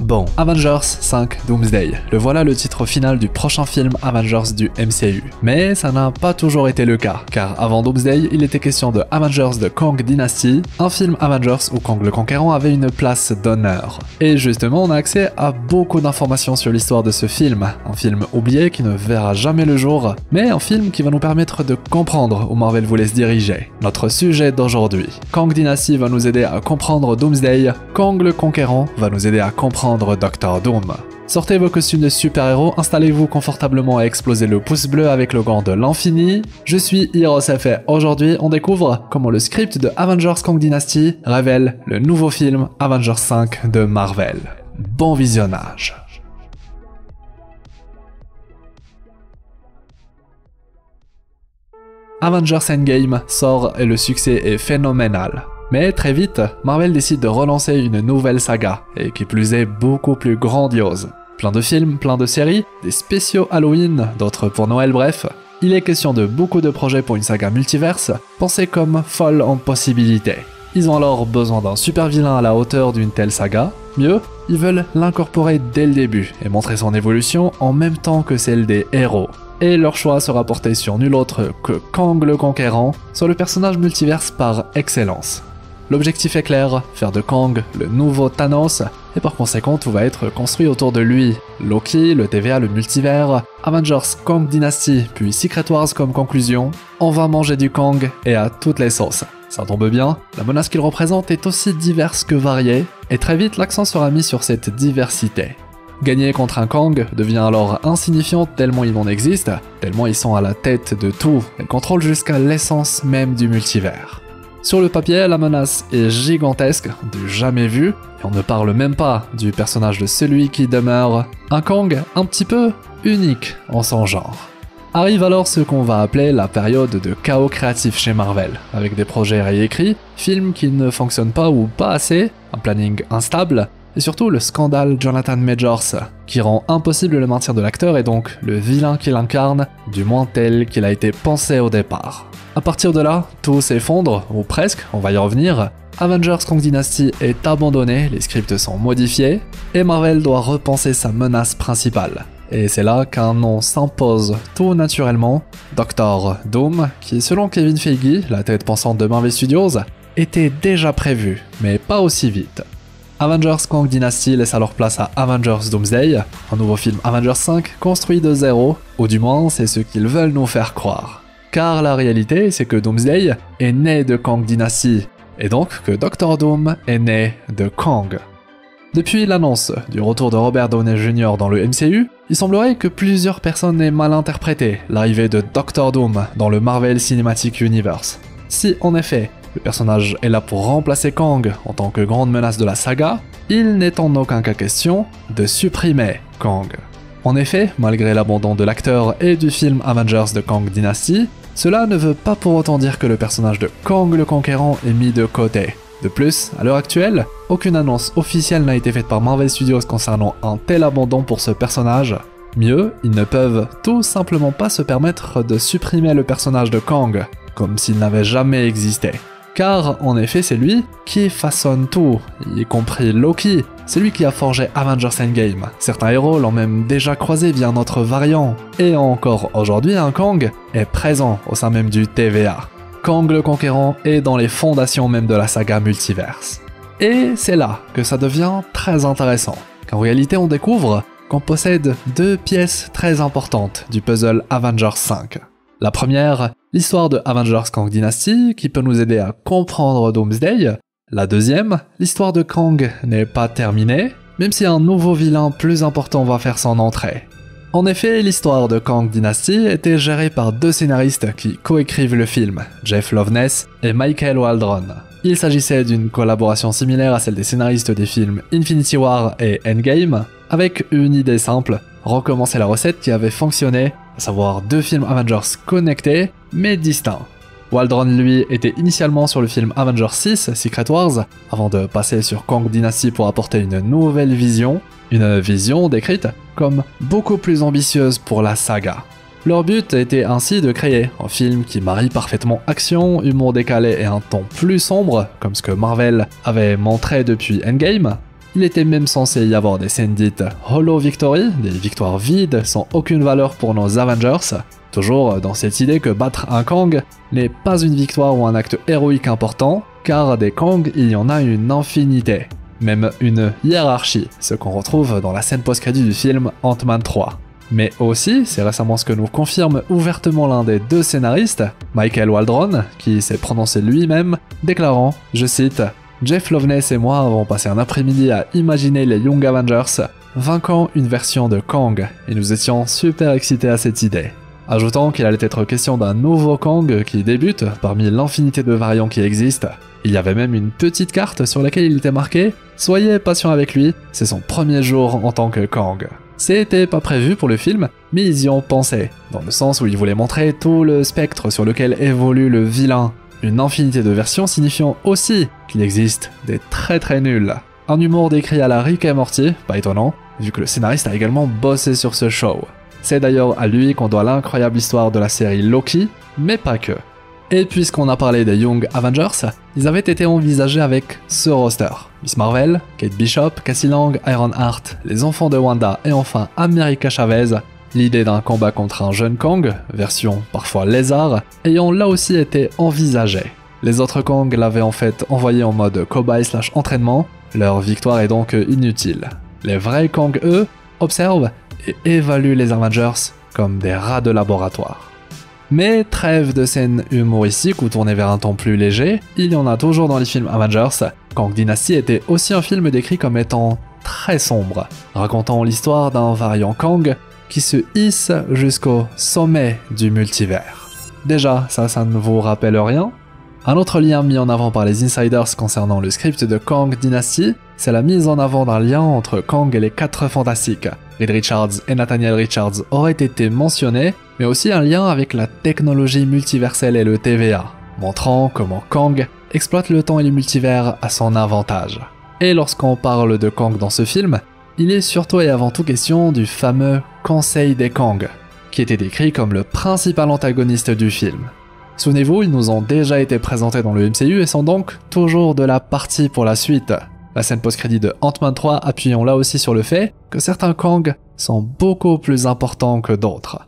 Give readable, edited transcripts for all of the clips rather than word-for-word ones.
Bon, Avengers 5 Doomsday, le voilà le titre final du prochain film Avengers du MCU. Mais ça n'a pas toujours été le cas, car avant Doomsday, il était question de Avengers de Kang Dynasty, un film Avengers où Kang le Conquérant avait une place d'honneur. Et justement, on a accès à beaucoup d'informations sur l'histoire de ce film, un film oublié qui ne verra jamais le jour, mais un film qui va nous permettre de comprendre où Marvel voulait se diriger. Notre sujet d'aujourd'hui, Kang Dynasty va nous aider à comprendre Doomsday, Kang le Conquérant va nous aider à comprendre Doctor Doom. Sortez vos costumes de super-héros, installez-vous confortablement et explosez le pouce bleu avec le gant de l'infini. Je suis HeroesF et aujourd'hui on découvre comment le script de Avengers Kang Dynasty révèle le nouveau film Avengers 5 de Marvel. Bon visionnage. Avengers Endgame sort et le succès est phénoménal. Mais très vite, Marvel décide de relancer une nouvelle saga, et qui plus est beaucoup plus grandiose. Plein de films, plein de séries, des spéciaux Halloween, d'autres pour Noël, bref. Il est question de beaucoup de projets pour une saga multiverse, pensée comme folle en possibilités. Ils ont alors besoin d'un super vilain à la hauteur d'une telle saga. Mieux, ils veulent l'incorporer dès le début, et montrer son évolution en même temps que celle des héros. Et leur choix sera porté sur nul autre que Kang le Conquérant, soit le personnage multiverse par excellence. L'objectif est clair, faire de Kang le nouveau Thanos, et par conséquent tout va être construit autour de lui. Loki, le TVA, le multivers, Avengers Kang Dynasty, puis Secret Wars comme conclusion, on va manger du Kang et à toutes les sauces. Ça tombe bien, la menace qu'il représente est aussi diverse que variée, et très vite l'accent sera mis sur cette diversité. Gagner contre un Kang devient alors insignifiant tellement il en existe, tellement ils sont à la tête de tout, et contrôlent jusqu'à l'essence même du multivers. Sur le papier, la menace est gigantesque, du jamais vu, et on ne parle même pas du personnage de celui qui demeure, un Kang un petit peu unique en son genre. Arrive alors ce qu'on va appeler la période de chaos créatif chez Marvel, avec des projets réécrits, films qui ne fonctionnent pas ou pas assez, un planning instable, et surtout le scandale Jonathan Majors, qui rend impossible le maintien de l'acteur et donc le vilain qu'il incarne, du moins tel qu'il a été pensé au départ. À partir de là, tout s'effondre, ou presque, on va y revenir. Avengers Kang Dynasty est abandonné, les scripts sont modifiés, et Marvel doit repenser sa menace principale. Et c'est là qu'un nom s'impose tout naturellement, Doctor Doom, qui selon Kevin Feige, la tête pensante de Marvel Studios, était déjà prévu, mais pas aussi vite. Avengers Kang Dynasty laisse alors place à Avengers Doomsday, un nouveau film Avengers 5 construit de zéro, ou du moins c'est ce qu'ils veulent nous faire croire. Car la réalité, c'est que Doomsday est né de Kang Dynasty, et donc que Doctor Doom est né de Kang. Depuis l'annonce du retour de Robert Downey Jr. dans le MCU, il semblerait que plusieurs personnes aient mal interprété l'arrivée de Doctor Doom dans le Marvel Cinematic Universe. Si en effet, le personnage est là pour remplacer Kang en tant que grande menace de la saga, il n'est en aucun cas question de supprimer Kang. En effet, malgré l'abandon de l'acteur et du film Avengers de Kang Dynasty, cela ne veut pas pour autant dire que le personnage de Kang le Conquérant est mis de côté. De plus, à l'heure actuelle, aucune annonce officielle n'a été faite par Marvel Studios concernant un tel abandon pour ce personnage. Mieux, ils ne peuvent tout simplement pas se permettre de supprimer le personnage de Kang, comme s'il n'avait jamais existé. Car, en effet, c'est lui qui façonne tout, y compris Loki. C'est lui qui a forgé Avengers Endgame. Certains héros l'ont même déjà croisé via notre variant. Et encore aujourd'hui, un Kang est présent au sein même du TVA. Kang le Conquérant est dans les fondations même de la saga multiverse. Et c'est là que ça devient très intéressant. Qu'en réalité, on découvre qu'on possède deux pièces très importantes du puzzle Avengers 5. La première, l'histoire de Avengers Kang Dynasty, qui peut nous aider à comprendre Doomsday. La deuxième, l'histoire de Kang n'est pas terminée, même si un nouveau vilain plus important va faire son entrée. En effet, l'histoire de Kang Dynasty était gérée par deux scénaristes qui coécrivent le film, Jeff Loveness et Michael Waldron. Il s'agissait d'une collaboration similaire à celle des scénaristes des films Infinity War et Endgame, avec une idée simple, recommencer la recette qui avait fonctionné, à savoir deux films Avengers connectés, mais distincts. Waldron, lui, était initialement sur le film Avengers 6, Secret Wars, avant de passer sur Kang Dynasty pour apporter une nouvelle vision, une vision décrite comme beaucoup plus ambitieuse pour la saga. Leur but était ainsi de créer un film qui marie parfaitement action, humour décalé et un ton plus sombre, comme ce que Marvel avait montré depuis Endgame. Il était même censé y avoir des scènes dites Hollow Victory, des victoires vides sans aucune valeur pour nos Avengers, toujours dans cette idée que battre un Kang n'est pas une victoire ou un acte héroïque important, car des Kang il y en a une infinité, même une hiérarchie, ce qu'on retrouve dans la scène post-crédit du film Ant-Man 3. Mais aussi, c'est récemment ce que nous confirme ouvertement l'un des deux scénaristes, Michael Waldron, qui s'est prononcé lui-même, déclarant, je cite, « Jeff Loveness et moi avons passé un après-midi à imaginer les Young Avengers vainquant une version de Kang, et nous étions super excités à cette idée. » Ajoutant qu'il allait être question d'un nouveau Kang qui débute parmi l'infinité de variants qui existent. Il y avait même une petite carte sur laquelle il était marqué « Soyez patient avec lui, c'est son premier jour en tant que Kang ». C'était pas prévu pour le film, mais ils y ont pensé, dans le sens où ils voulaient montrer tout le spectre sur lequel évolue le vilain. Une infinité de versions signifiant aussi qu'il existe des très nuls. Un humour décrit à la Rick et Morty, pas étonnant, vu que le scénariste a également bossé sur ce show. C'est d'ailleurs à lui qu'on doit l'incroyable histoire de la série Loki, mais pas que. Et puisqu'on a parlé des Young Avengers, ils avaient été envisagés avec ce roster. Miss Marvel, Kate Bishop, Cassie Lang, Ironheart, les enfants de Wanda et enfin America Chavez. L'idée d'un combat contre un jeune Kang, version parfois lézard, ayant là aussi été envisagée. Les autres Kang l'avaient en fait envoyé en mode cobaye/entraînement, leur victoire est donc inutile. Les vrais Kang, eux, observent et évaluent les Avengers comme des rats de laboratoire. Mais trêve de scènes humoristiques ou tournées vers un ton plus léger, il y en a toujours dans les films Avengers. Kang Dynasty était aussi un film décrit comme étant très sombre, racontant l'histoire d'un variant Kang qui se hisse jusqu'au sommet du multivers. Déjà, ça ne vous rappelle rien? Un autre lien mis en avant par les insiders concernant le script de Kang Dynasty, c'est la mise en avant d'un lien entre Kang et les 4 Fantastiques. Reed Richards et Nathaniel Richards auraient été mentionnés, mais aussi un lien avec la technologie multiverselle et le TVA, montrant comment Kang exploite le temps et le multivers à son avantage. Et lorsqu'on parle de Kang dans ce film, il est surtout et avant tout question du fameux Conseil des Kang, qui était décrit comme le principal antagoniste du film. Souvenez-vous, ils nous ont déjà été présentés dans le MCU et sont donc toujours de la partie pour la suite. La scène post-crédit de Ant-Man 3 appuyant là aussi sur le fait que certains Kang sont beaucoup plus importants que d'autres.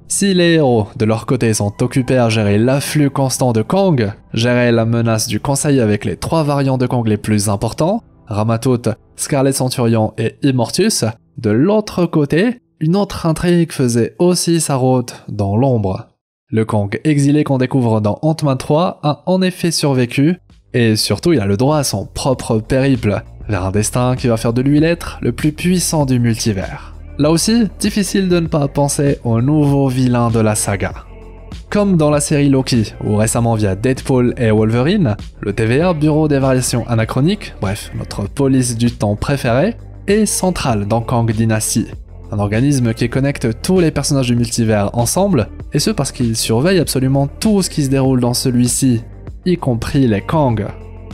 Si les héros, de leur côté, sont occupés à gérer l'afflux constant de Kang, gérer la menace du Conseil avec les 3 variants de Kang les plus importants, Ramatout, Scarlet Centurion et Immortus, de l'autre côté, une autre intrigue faisait aussi sa route dans l'ombre. Le Kang exilé qu'on découvre dans Ant-Man 3 a en effet survécu, et surtout il a le droit à son propre périple, vers un destin qui va faire de lui l'être le plus puissant du multivers. Là aussi, difficile de ne pas penser au nouveau vilain de la saga. Comme dans la série Loki, ou récemment via Deadpool et Wolverine, le TVA, Bureau des Variations Anachroniques, bref, notre police du temps préférée, est central dans Kang Dynasty. Un organisme qui connecte tous les personnages du multivers ensemble, et ce parce qu'il surveille absolument tout ce qui se déroule dans celui-ci, y compris les Kang.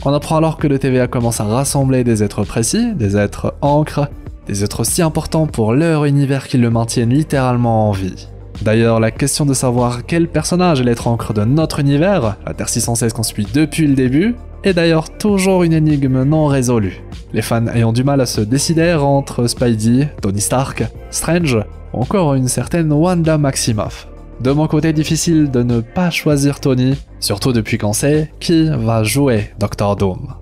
On apprend alors que le TVA commence à rassembler des êtres précis, des êtres ancres, des êtres si importants pour leur univers qu'ils le maintiennent littéralement en vie. D'ailleurs, la question de savoir quel personnage est l'être ancre de notre univers, la Terre 616 qu'on suit depuis le début, est d'ailleurs toujours une énigme non résolue. Les fans ayant du mal à se décider entre Spidey, Tony Stark, Strange, ou encore une certaine Wanda Maximoff. De mon côté, difficile de ne pas choisir Tony, surtout depuis qu'on sait qui va jouer Dr. Doom.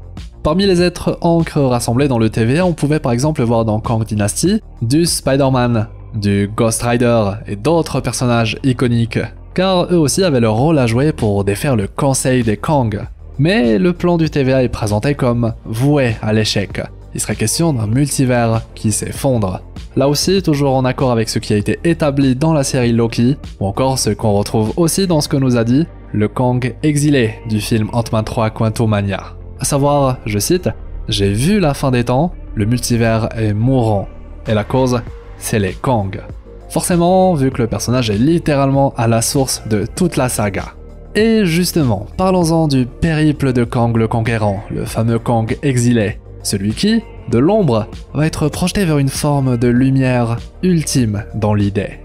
Parmi les êtres ancres rassemblés dans le TVA, on pouvait par exemple voir dans Kang Dynasty du Spider-Man, du Ghost Rider et d'autres personnages iconiques, car eux aussi avaient leur rôle à jouer pour défaire le Conseil des Kang. Mais le plan du TVA est présenté comme voué à l'échec. Il serait question d'un multivers qui s'effondre. Là aussi, toujours en accord avec ce qui a été établi dans la série Loki, ou encore ce qu'on retrouve aussi dans ce que nous a dit le Kang exilé du film Ant-Man 3 Quantumania. À savoir, je cite, « J'ai vu la fin des temps, le multivers est mourant, et la cause, c'est les Kang. » Forcément, vu que le personnage est littéralement à la source de toute la saga. Et justement, parlons-en du périple de Kang le Conquérant, le fameux Kang exilé, celui qui, de l'ombre, va être projeté vers une forme de lumière ultime dans l'idée.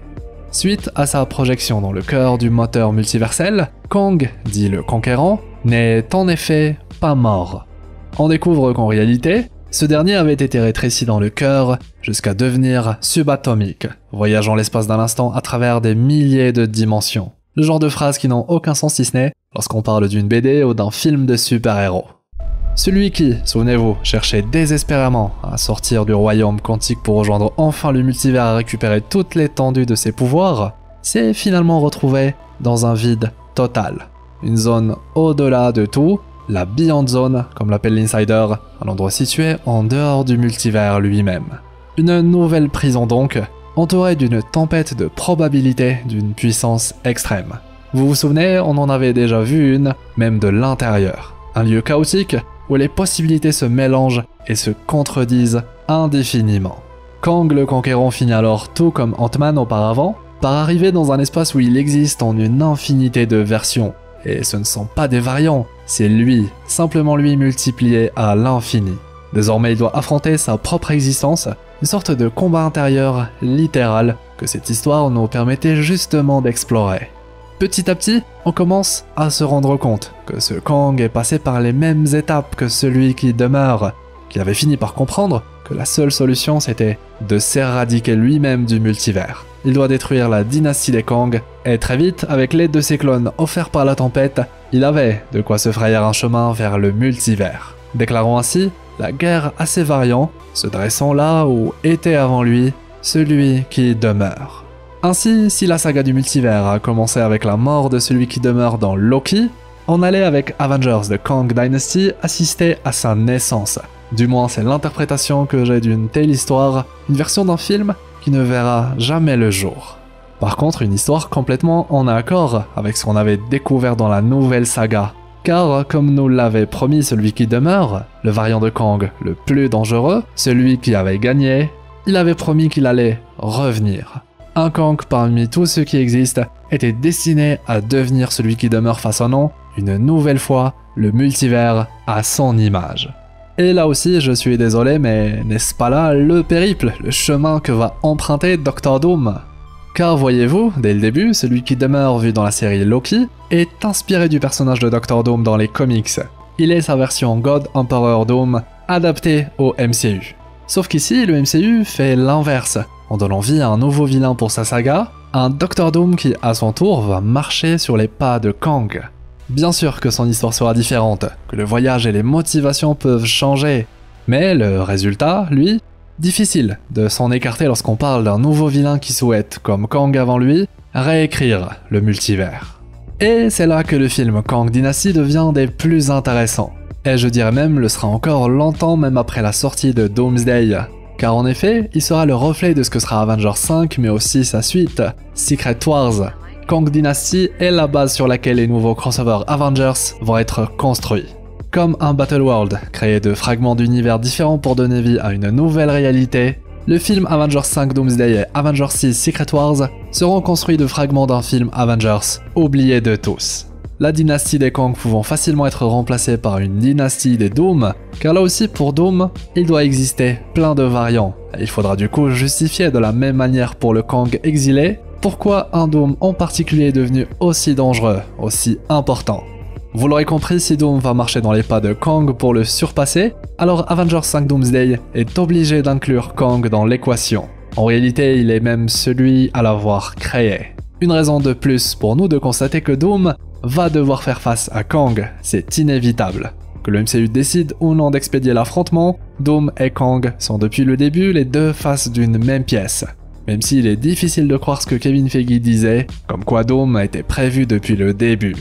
Suite à sa projection dans le cœur du moteur multiversel, Kang, dit le Conquérant, n'est en effet pas mort. On découvre qu'en réalité, Ce dernier avait été rétréci dans le cœur jusqu'à devenir subatomique, voyageant l'espace d'un instant à travers des milliers de dimensions. Le genre de phrases qui n'ont aucun sens si ce n'est lorsqu'on parle d'une BD ou d'un film de super-héros. Celui qui, souvenez-vous, cherchait désespérément à sortir du royaume quantique pour rejoindre enfin le multivers et récupérer toute l'étendue de ses pouvoirs, s'est finalement retrouvé dans un vide total. Une zone au-delà de tout, la Beyond Zone, comme l'appelle l'Insider, un endroit situé en dehors du multivers lui-même. Une nouvelle prison donc, entourée d'une tempête de probabilités d'une puissance extrême. Vous vous souvenez, on en avait déjà vu une, même de l'intérieur. Un lieu chaotique où les possibilités se mélangent et se contredisent indéfiniment. Kang le Conquérant finit alors, tout comme Ant-Man auparavant, par arriver dans un espace où il existe en une infinité de versions. Et ce ne sont pas des variants, c'est lui, simplement lui multiplié à l'infini. Désormais il doit affronter sa propre existence, une sorte de combat intérieur littéral que cette histoire nous permettait justement d'explorer. Petit à petit, on commence à se rendre compte que ce Kang est passé par les mêmes étapes que celui qui demeure, qu'il avait fini par comprendre que la seule solution c'était de s'éradiquer lui-même du multivers. Il doit détruire la dynastie des Kang, et très vite, avec l'aide de ses clones offerts par la tempête, il avait de quoi se frayer un chemin vers le multivers. Déclarant ainsi la guerre à ses variants, se dressant là où était avant lui celui qui demeure. Ainsi, si la saga du multivers a commencé avec la mort de celui qui demeure dans Loki, on allait avec Avengers The Kang Dynasty assister à sa naissance. Du moins, c'est l'interprétation que j'ai d'une telle histoire, une version d'un film qui ne verra jamais le jour. Par contre, une histoire complètement en accord avec ce qu'on avait découvert dans la nouvelle saga. Car, comme nous l'avait promis celui qui demeure, le variant de Kang le plus dangereux, celui qui avait gagné, il avait promis qu'il allait revenir. Un Kang parmi tous ceux qui existent était destiné à devenir celui qui demeure façonnant, une nouvelle fois, le multivers à son image. Et là aussi, je suis désolé, mais n'est-ce pas là le périple, le chemin que va emprunter Doctor Doom? Car voyez-vous, dès le début, celui qui demeure vu dans la série Loki est inspiré du personnage de Doctor Doom dans les comics. Il est sa version God Emperor Doom, adaptée au MCU. Sauf qu'ici, le MCU fait l'inverse, en donnant vie à un nouveau vilain pour sa saga, un Doctor Doom qui, à son tour, va marcher sur les pas de Kang. Bien sûr que son histoire sera différente, que le voyage et les motivations peuvent changer, mais le résultat, lui, difficile de s'en écarter lorsqu'on parle d'un nouveau vilain qui souhaite, comme Kang avant lui, réécrire le multivers. Et c'est là que le film Kang Dynasty devient des plus intéressants. Et je dirais même le sera encore longtemps même après la sortie de Doomsday. Car en effet, il sera le reflet de ce que sera Avengers 5 mais aussi sa suite, Secret Wars. Kang Dynasty est la base sur laquelle les nouveaux crossovers Avengers vont être construits. Comme un Battle World créé de fragments d'univers différents pour donner vie à une nouvelle réalité, le film Avengers 5 Doomsday et Avengers 6 Secret Wars seront construits de fragments d'un film Avengers oublié de tous. La dynastie des Kang pouvant facilement être remplacée par une dynastie des Doom, car là aussi pour Doom, il doit exister plein de variants. Et il faudra du coup justifier de la même manière pour le Kang exilé, pourquoi un Doom en particulier est devenu aussi dangereux, aussi important. Vous l'aurez compris, si Doom va marcher dans les pas de Kang pour le surpasser, alors Avengers 5 Doomsday est obligé d'inclure Kang dans l'équation. En réalité, il est même celui à l'avoir créé. Une raison de plus pour nous de constater que Doom va devoir faire face à Kang, c'est inévitable. Que le MCU décide ou non d'expédier l'affrontement, Doom et Kang sont depuis le début les deux faces d'une même pièce. Même s'il est difficile de croire ce que Kevin Feige disait, comme quoi Doom a été prévu depuis le début.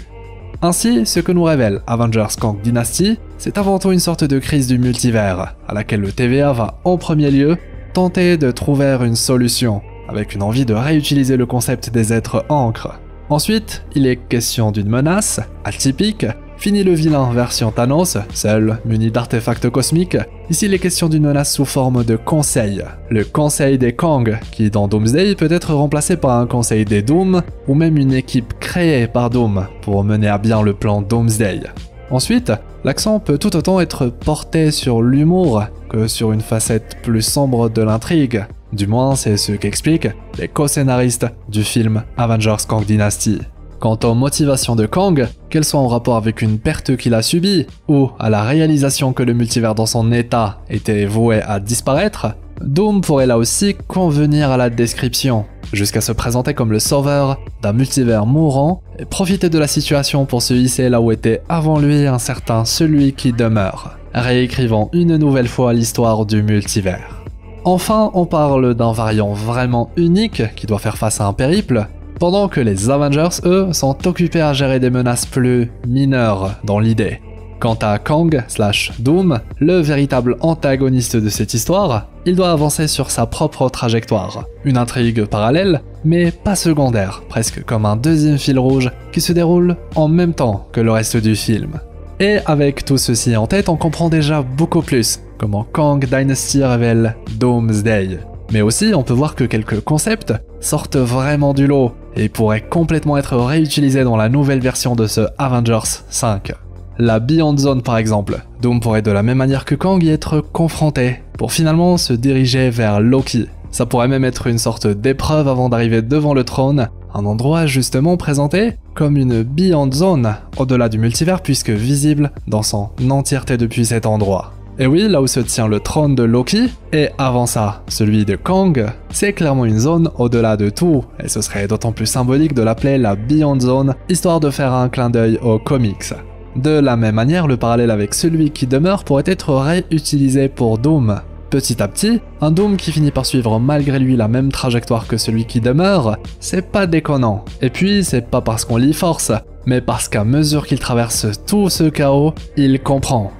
Ainsi, ce que nous révèle Avengers Kang Dynasty, c'est avant tout une sorte de crise du multivers, à laquelle le TVA va en premier lieu tenter de trouver une solution, avec une envie de réutiliser le concept des êtres encre. Ensuite, il est question d'une menace atypique. Fini le vilain version Thanos, seul, muni d'artefacts cosmiques. Ici, il est question d'une menace sous forme de conseil. Le conseil des Kang, qui dans Doomsday peut être remplacé par un conseil des Doom, ou même une équipe créée par Doom pour mener à bien le plan Doomsday. Ensuite, l'accent peut tout autant être porté sur l'humour que sur une facette plus sombre de l'intrigue. Du moins, c'est ce qu'expliquent les co-scénaristes du film Avengers Kang Dynasty. Quant aux motivations de Kang, qu'elles soient en rapport avec une perte qu'il a subie, ou à la réalisation que le multivers dans son état était voué à disparaître, Doom pourrait là aussi convenir à la description, jusqu'à se présenter comme le sauveur d'un multivers mourant et profiter de la situation pour se hisser là où était avant lui un certain celui qui demeure, réécrivant une nouvelle fois l'histoire du multivers. Enfin, on parle d'un variant vraiment unique qui doit faire face à un périple, pendant que les Avengers, eux, sont occupés à gérer des menaces plus mineures dans l'idée. Quant à Kang/Doom, le véritable antagoniste de cette histoire, il doit avancer sur sa propre trajectoire. Une intrigue parallèle, mais pas secondaire, presque comme un deuxième fil rouge qui se déroule en même temps que le reste du film. Et avec tout ceci en tête, on comprend déjà beaucoup plus comment Kang Dynasty révèle Doomsday. Mais aussi, on peut voir que quelques concepts sortent vraiment du lot et pourraient complètement être réutilisés dans la nouvelle version de ce Avengers 5. La Beyond Zone par exemple, Doom pourrait de la même manière que Kang y être confronté, pour finalement se diriger vers Loki. Ça pourrait même être une sorte d'épreuve avant d'arriver devant le trône, un endroit justement présenté comme une Beyond Zone, au-delà du multivers puisque visible dans son entièreté depuis cet endroit. Et oui, là où se tient le trône de Loki, et avant ça, celui de Kang, c'est clairement une zone au-delà de tout, et ce serait d'autant plus symbolique de l'appeler la Beyond Zone, histoire de faire un clin d'œil aux comics. De la même manière, le parallèle avec celui qui demeure pourrait être réutilisé pour Doom. Petit à petit, un Doom qui finit par suivre malgré lui la même trajectoire que celui qui demeure, c'est pas déconnant. Et puis, c'est pas parce qu'on l'y force, mais parce qu'à mesure qu'il traverse tout ce chaos, il comprend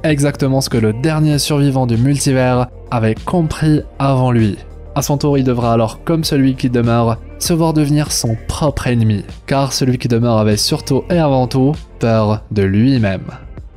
exactement ce que le dernier survivant du multivers avait compris avant lui. À son tour, il devra alors, comme celui qui demeure, se voir devenir son propre ennemi, car celui qui demeure avait surtout et avant tout peur de lui-même.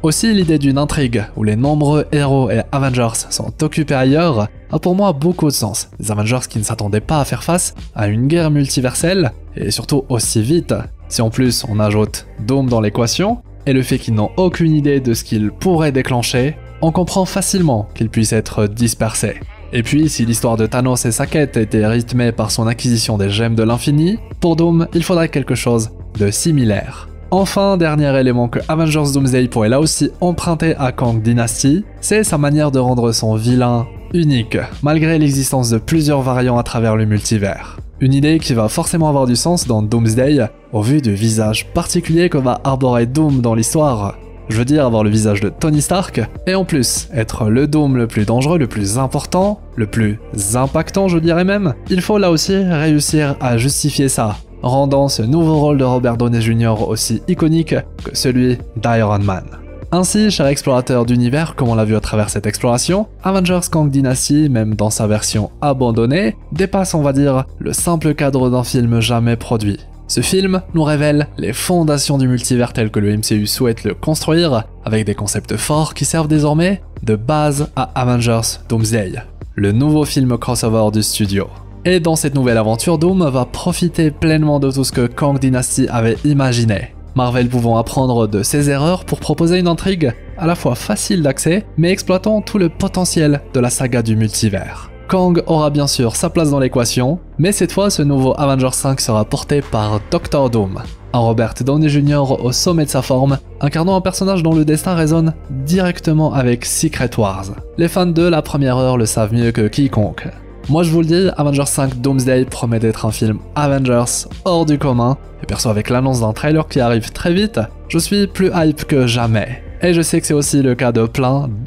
Aussi, l'idée d'une intrigue où les nombreux héros et Avengers sont occupés ailleurs a pour moi beaucoup de sens. Des Avengers qui ne s'attendaient pas à faire face à une guerre multiverselle, et surtout aussi vite. Si en plus on ajoute Doom dans l'équation, et le fait qu'ils n'ont aucune idée de ce qu'ils pourraient déclencher, on comprend facilement qu'ils puissent être dispersés. Et puis, si l'histoire de Thanos et sa quête était rythmée par son acquisition des gemmes de l'infini, pour Doom, il faudrait quelque chose de similaire. Enfin, dernier élément que Avengers Doomsday pourrait là aussi emprunter à Kang Dynasty, c'est sa manière de rendre son vilain unique, malgré l'existence de plusieurs variants à travers le multivers. Une idée qui va forcément avoir du sens dans Doomsday, au vu du visage particulier que va arborer Doom dans l'histoire. Je veux dire avoir le visage de Tony Stark, et en plus, être le Doom le plus dangereux, le plus important, le plus impactant je dirais même, il faut là aussi réussir à justifier ça, rendant ce nouveau rôle de Robert Downey Jr. aussi iconique que celui d'Iron Man. Ainsi, cher explorateur d'univers, comme on l'a vu à travers cette exploration, Avengers Kang Dynasty, même dans sa version abandonnée, dépasse on va dire le simple cadre d'un film jamais produit. Ce film nous révèle les fondations du multivers tel que le MCU souhaite le construire, avec des concepts forts qui servent désormais de base à Avengers Doomsday, le nouveau film crossover du studio. Et dans cette nouvelle aventure, Doom va profiter pleinement de tout ce que Kang Dynasty avait imaginé. Marvel pouvant apprendre de ses erreurs pour proposer une intrigue à la fois facile d'accès, mais exploitant tout le potentiel de la saga du multivers. Kang aura bien sûr sa place dans l'équation, mais cette fois ce nouveau Avengers 5 sera porté par Dr. Doom, un Robert Downey Jr. au sommet de sa forme, incarnant un personnage dont le destin résonne directement avec Secret Wars. Les fans de la première heure le savent mieux que quiconque. Moi je vous le dis, Avengers 5 Doomsday promet d'être un film Avengers hors du commun, et perso avec l'annonce d'un trailer qui arrive très vite, je suis plus hype que jamais. Et je sais que c'est aussi le cas de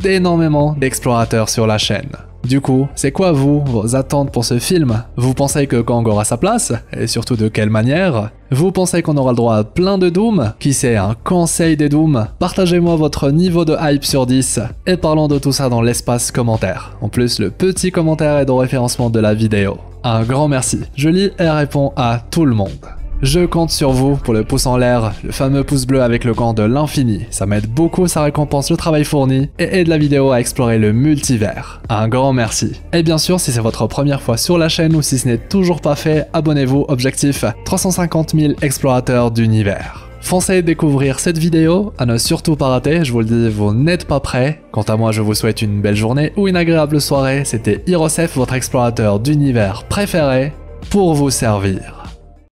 d'énormément d'explorateurs sur la chaîne. Du coup, c'est quoi vos attentes pour ce film? Vous pensez que Kang aura sa place? Et surtout de quelle manière? Vous pensez qu'on aura le droit à plein de Doom? Qui sait, un conseil des Doom? Partagez-moi votre niveau de hype sur 10 et parlons de tout ça dans l'espace commentaire. En plus, le petit commentaire est au référencement de la vidéo. Un grand merci, je lis et réponds à tout le monde. Je compte sur vous pour le pouce en l'air, le fameux pouce bleu avec le gant de l'infini. Ça m'aide beaucoup, ça récompense le travail fourni et aide la vidéo à explorer le multivers. Un grand merci. Et bien sûr, si c'est votre première fois sur la chaîne ou si ce n'est toujours pas fait, abonnez-vous, objectif 350 000 explorateurs d'univers. Foncez découvrir cette vidéo, à ne surtout pas rater, je vous le dis, vous n'êtes pas prêts. Quant à moi, je vous souhaite une belle journée ou une agréable soirée. C'était Hirosef, votre explorateur d'univers préféré, pour vous servir.